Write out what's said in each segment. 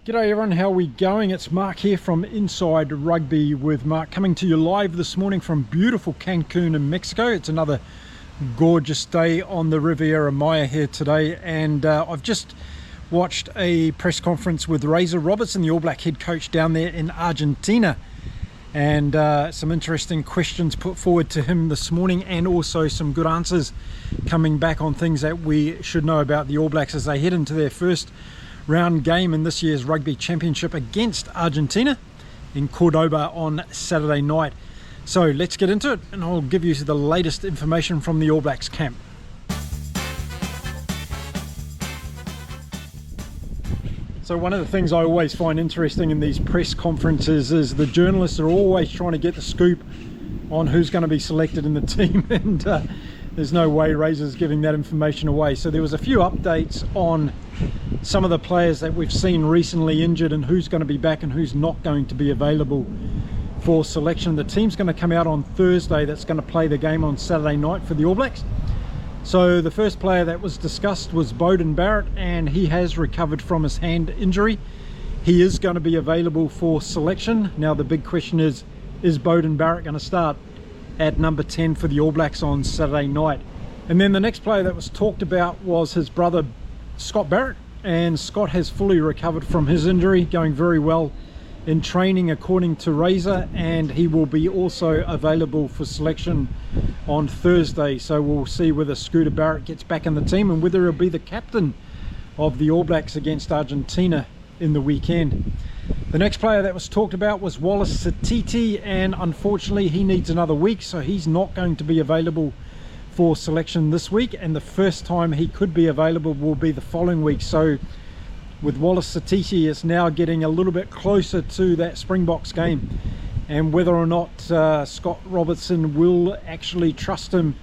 G'day everyone, how are we going? It's Mark here from Inside Rugby with Mark, coming to you live this morning from beautiful Cancun in Mexico. It's another gorgeous day on the Riviera Maya here today, and I've just watched a press conference with Robertson, the All Black head coach down there in Argentina, and some interesting questions put forward to him this morning, and also some good answers coming back on things that we should know about the All Blacks as they head into their first round game in this year's Rugby Championship against Argentina in Cordoba on Saturday night. So let's get into it, and I'll give you the latest information from the All Blacks camp. So one of the things I always find interesting in these press conferences is the journalists are always trying to get the scoop on who's going to be selected in the team, and there's no way Razor's giving that information away. So there was a few updates on some of the players that we've seen recently injured and who's going to be back and who's not going to be available for selection. The team's going to come out on Thursday that's going to play the game on Saturday night for the All Blacks. So the first player that was discussed was Beauden Barrett, and he has recovered from his hand injury. He is going to be available for selection. Now the big question is Beauden Barrett going to start at number 10 for the All Blacks on Saturday night? And then the next player that was talked about was his brother Scott Barrett, and Scott has fully recovered from his injury, going very well in training according to Razor, and he will be also available for selection on Thursday. So we'll see whether Scooter Barrett gets back in the team and whether he'll be the captain of the All Blacks against Argentina in the weekend. The next player that was talked about was Wallace Sititi, and unfortunately he needs another week, so he's not going to be available for selection this week, and the first time he could be available will be the following week. So with Wallace Sititi, it's now getting a little bit closer to that Springboks game, and whether or not Scott Robertson will actually trust him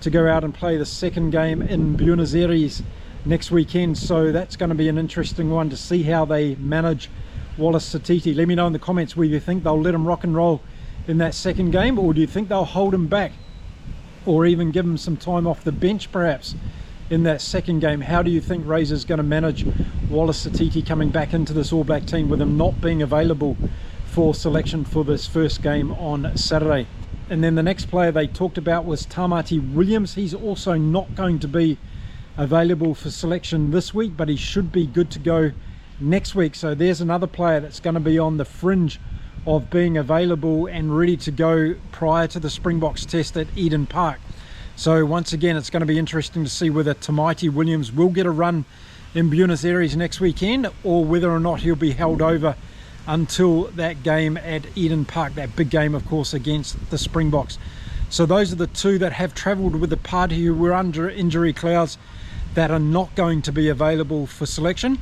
to go out and play the second game in Buenos Aires next weekend. So that's going to be an interesting one to see how they manage Wallace Sititi. Let me know in the comments whether you think they'll let him rock and roll in that second game, or do you think they'll hold him back, or even give him some time off the bench perhaps in that second game. How do you think Razor's going to manage Wallace Sititi coming back into this All Black team with him not being available for selection for this first game on Saturday? And then the next player they talked about was Tamaiti Williams. He's also not going to be available for selection this week, but he should be good to go next week. So there's another player that's going to be on the fringe of being available and ready to go prior to the Springboks test at Eden Park. So once again, it's going to be interesting to see whether Tamaiti Williams will get a run in Buenos Aires next weekend, or whether or not he'll be held over until that game at Eden Park, that big game of course against the Springboks. So those are the two that have travelled with the party who were under injury clouds that are not going to be available for selection.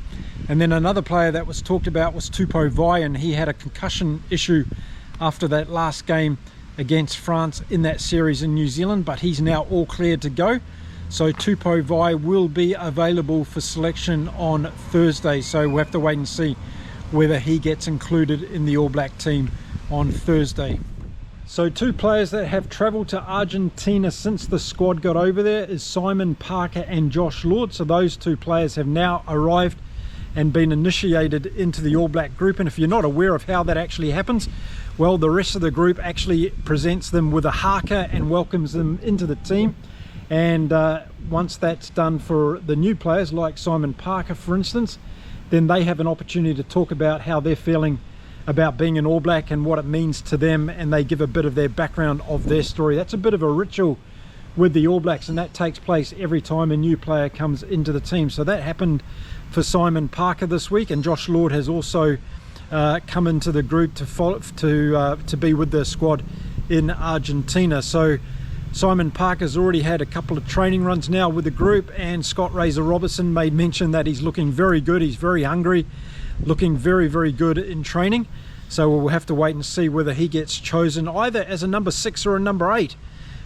And then another player that was talked about was Tupou Vai, and he had a concussion issue after that last game against France in that series in New Zealand, but he's now all cleared to go. So Tupou Vai will be available for selection on Thursday, so we'll have to wait and see whether he gets included in the All Black team on Thursday. So two players that have travelled to Argentina since the squad got over there is Simon Parker and Josh Lord. So those two players have now arrived and been initiated into the All Black group. And if you're not aware of how that actually happens, well, the rest of the group actually presents them with a haka and welcomes them into the team. And once that's done for the new players like Simon Parker for instance, then they have an opportunity to talk about how they're feeling about being an All Black and what it means to them, and they give a bit of their background of their story. That's a bit of a ritual with the All Blacks, and that takes place every time a new player comes into the team. So that happened for Simon Parker this week, and Josh Lord has also come into the group to be with the squad in Argentina. So Simon Parker's already had a couple of training runs now with the group, and Scott Razor Robertson made mention that he's looking very good. He's very hungry, looking very, very good in training. So we'll have to wait and see whether he gets chosen either as a number 6 or a number 8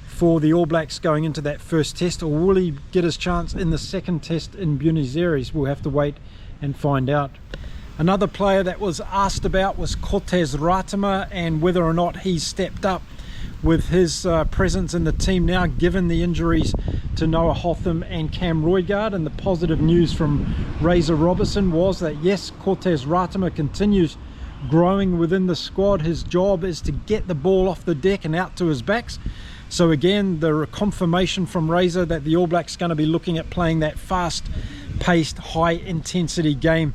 for the All Blacks going into that first test, or will he get his chance in the second test in Buenos Aires? We'll have to wait and find out. Another player that was asked about was Cortez Ratama, and whether or not he's stepped up with his presence in the team now, given the injuries to Noah Hotham and Cam Roygaard. And the positive news from Razor Robertson was that yes, Cortez Ratama continues growing within the squad. His job is to get the ball off the deck and out to his backs. So again, the confirmation from Razor that the All Blacks going to be looking at playing that fast-paced, high-intensity game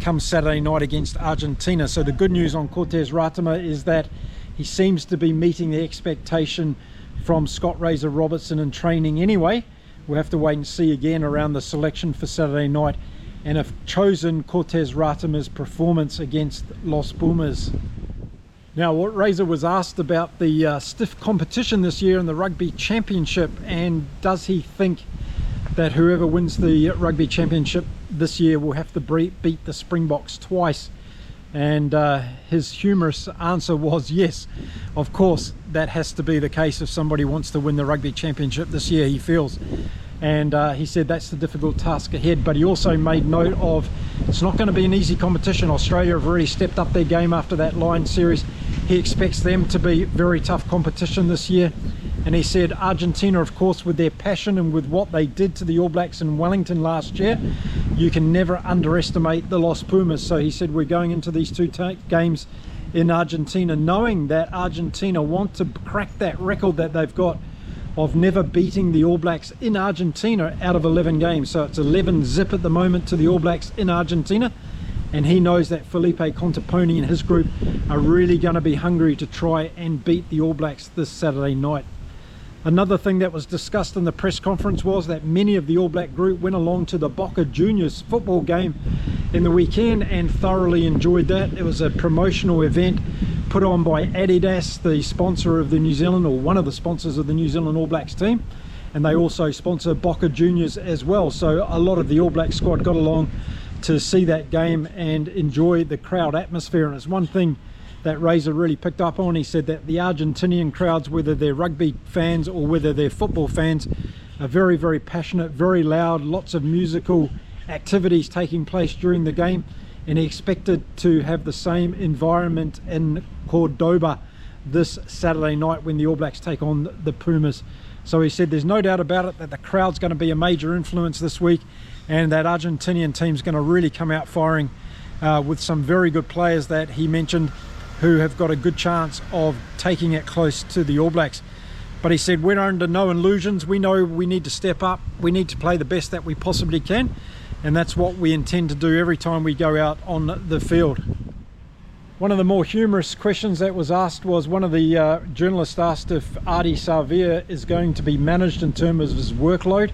come Saturday night against Argentina. So the good news on Cortez Ratama is that he seems to be meeting the expectation from Scott Razor Robertson in training anyway. We'll have to wait and see again around the selection for Saturday night, and have chosen Cortez Ratama's performance against Los Pumas. Now, what Razor was asked about the stiff competition this year in the Rugby Championship, and does he think that whoever wins the Rugby Championship this year will have to beat the Springboks twice. And his humorous answer was yes, of course that has to be the case if somebody wants to win the Rugby Championship this year, he feels. And he said that's the difficult task ahead, but he also made note of it's not going to be an easy competition. Australia have already stepped up their game after that Lions series. He expects them to be very tough competition this year. And he said Argentina, of course, with their passion and with what they did to the All Blacks in Wellington last year, you can never underestimate the Los Pumas. So he said we're going into these two games in Argentina knowing that Argentina want to crack that record that they've got of never beating the All Blacks in Argentina out of 11 games. So it's 11-0 at the moment to the All Blacks in Argentina. And he knows that Felipe Contaponi and his group are really going to be hungry to try and beat the All Blacks this Saturday night. Another thing that was discussed in the press conference was that many of the All Black group went along to the Boca Juniors football game in the weekend and thoroughly enjoyed that. It was a promotional event put on by Adidas, the sponsor of the New Zealand, or one of the sponsors of the New Zealand All Blacks team, and they also sponsor Boca Juniors as well. So a lot of the All Black squad got along to see that game and enjoy the crowd atmosphere. And it's one thing that Razor really picked up on. He said that the Argentinian crowds, whether they're rugby fans or whether they're football fans, are very, very passionate, very loud, lots of musical activities taking place during the game. And he expected to have the same environment in Cordoba this Saturday night when the All Blacks take on the Pumas. So he said there's no doubt about it that the crowd's going to be a major influence this week, and that Argentinian team's going to really come out firing with some very good players that he mentioned who have got a good chance of taking it close to the All Blacks. But he said we're under no illusions. We know we need to step up. We need to play the best that we possibly can, and that's what we intend to do every time we go out on the field. One of the more humorous questions that was asked was one of the journalists asked if Ardie Savea is going to be managed in terms of his workload.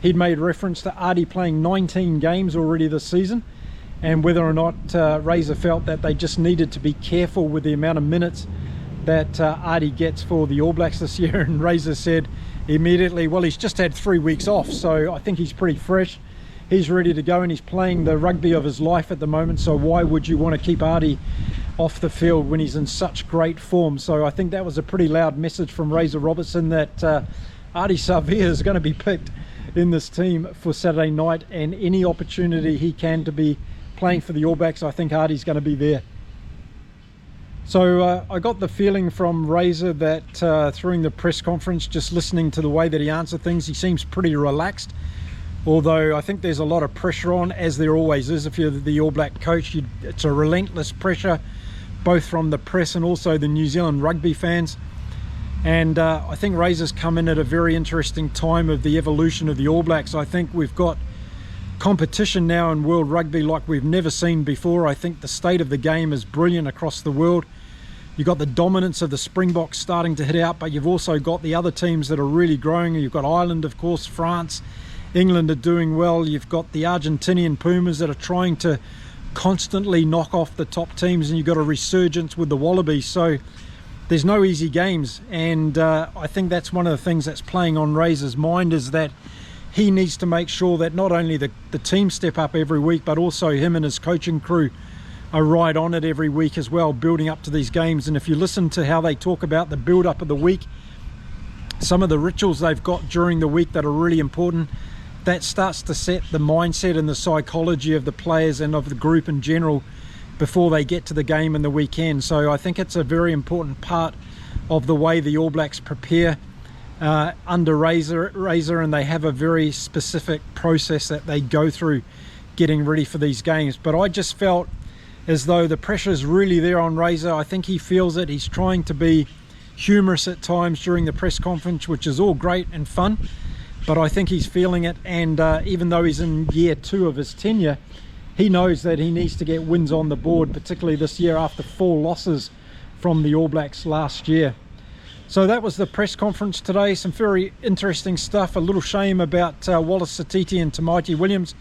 He'd made reference to Ardie playing 19 games already this season, and whether or not Razor felt that they just needed to be careful with the amount of minutes that Ardie gets for the All Blacks this year. And Razor said immediately, well, he's just had 3 weeks off, so I think he's pretty fresh. He's ready to go and he's playing the rugby of his life at the moment, so why would you want to keep Ardie off the field when he's in such great form? So I think that was a pretty loud message from Razor Robertson that Ardie Savea is going to be picked in this team for Saturday night, and any opportunity he can to be playing for the All Blacks, I think Ardie's going to be there. So I got the feeling from Razor that during the press conference, just listening to the way that he answered things, he seems pretty relaxed. Although I think there's a lot of pressure on, as there always is if you're the All Black coach. It's a relentless pressure, both from the press and also the New Zealand rugby fans. And I think Razor's come in at a very interesting time of the evolution of the All Blacks. I think we've got competition now in world rugby like we've never seen before. I think the state of the game is brilliant across the world. You've got the dominance of the Springboks starting to hit out, but you've also got the other teams that are really growing. You've got Ireland, of course, France, England are doing well. You've got the Argentinian Pumas that are trying to constantly knock off the top teams, and you've got a resurgence with the Wallabies. So there's no easy games, and I think that's one of the things that's playing on Razor's mind, is that he needs to make sure that not only the team step up every week, but also him and his coaching crew are right on it every week as well, building up to these games. And if you listen to how they talk about the build up of the week, some of the rituals they've got during the week that are really important, that starts to set the mindset and the psychology of the players and of the group in general before they get to the game in the weekend. So I think it's a very important part of the way the All Blacks prepare under Razor, and they have a very specific process that they go through getting ready for these games. But I just felt as though the pressure is really there on Razor. I think he feels it. He's trying to be humorous at times during the press conference, which is all great and fun, but I think he's feeling it. And even though he's in year 2 of his tenure, he knows that he needs to get wins on the board, particularly this year after 4 losses from the All Blacks last year. So that was the press conference today. Some very interesting stuff. A little shame about Wallace, Sititi and Tamaiti Williams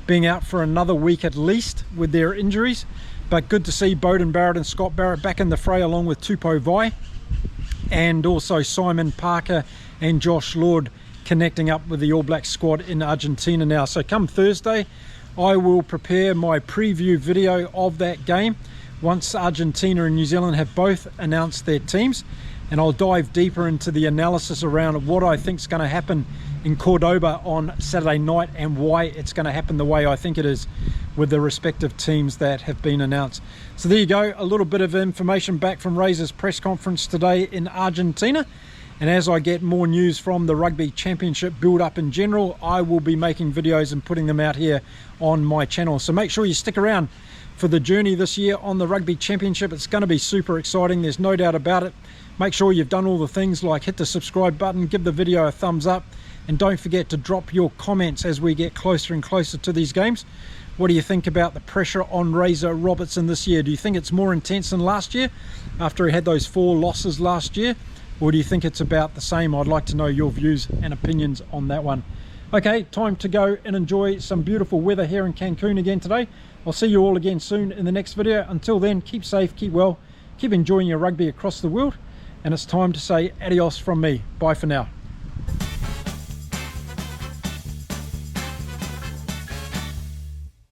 being out for another week at least with their injuries, but good to see Beauden, Barrett and Scott Barrett back in the fray, along with Tupou Vai, and also Simon Parker and Josh Lord connecting up with the All Black squad in Argentina now. So come Thursday, I will prepare my preview video of that game once Argentina and New Zealand have both announced their teams, and I'll dive deeper into the analysis around what I think is going to happen in Cordoba on Saturday night and why it's going to happen the way I think it is with the respective teams that have been announced. So there you go, a little bit of information back from Razor's press conference today in Argentina. And as I get more news from the Rugby Championship build-up in general, I will be making videos and putting them out here on my channel. So make sure you stick around for the journey this year on the Rugby Championship. It's going to be super exciting, there's no doubt about it. Make sure you've done all the things like hit the subscribe button, give the video a thumbs up, and don't forget to drop your comments as we get closer and closer to these games. What do you think about the pressure on Razor Robertson this year? Do you think it's more intense than last year after he had those 4 losses last year? Or do you think it's about the same? I'd like to know your views and opinions on that one. Okay, time to go and enjoy some beautiful weather here in Cancun again today. I'll see you all again soon in the next video. Until then, keep safe, keep well, keep enjoying your rugby across the world, and it's time to say adios from me. Bye for now.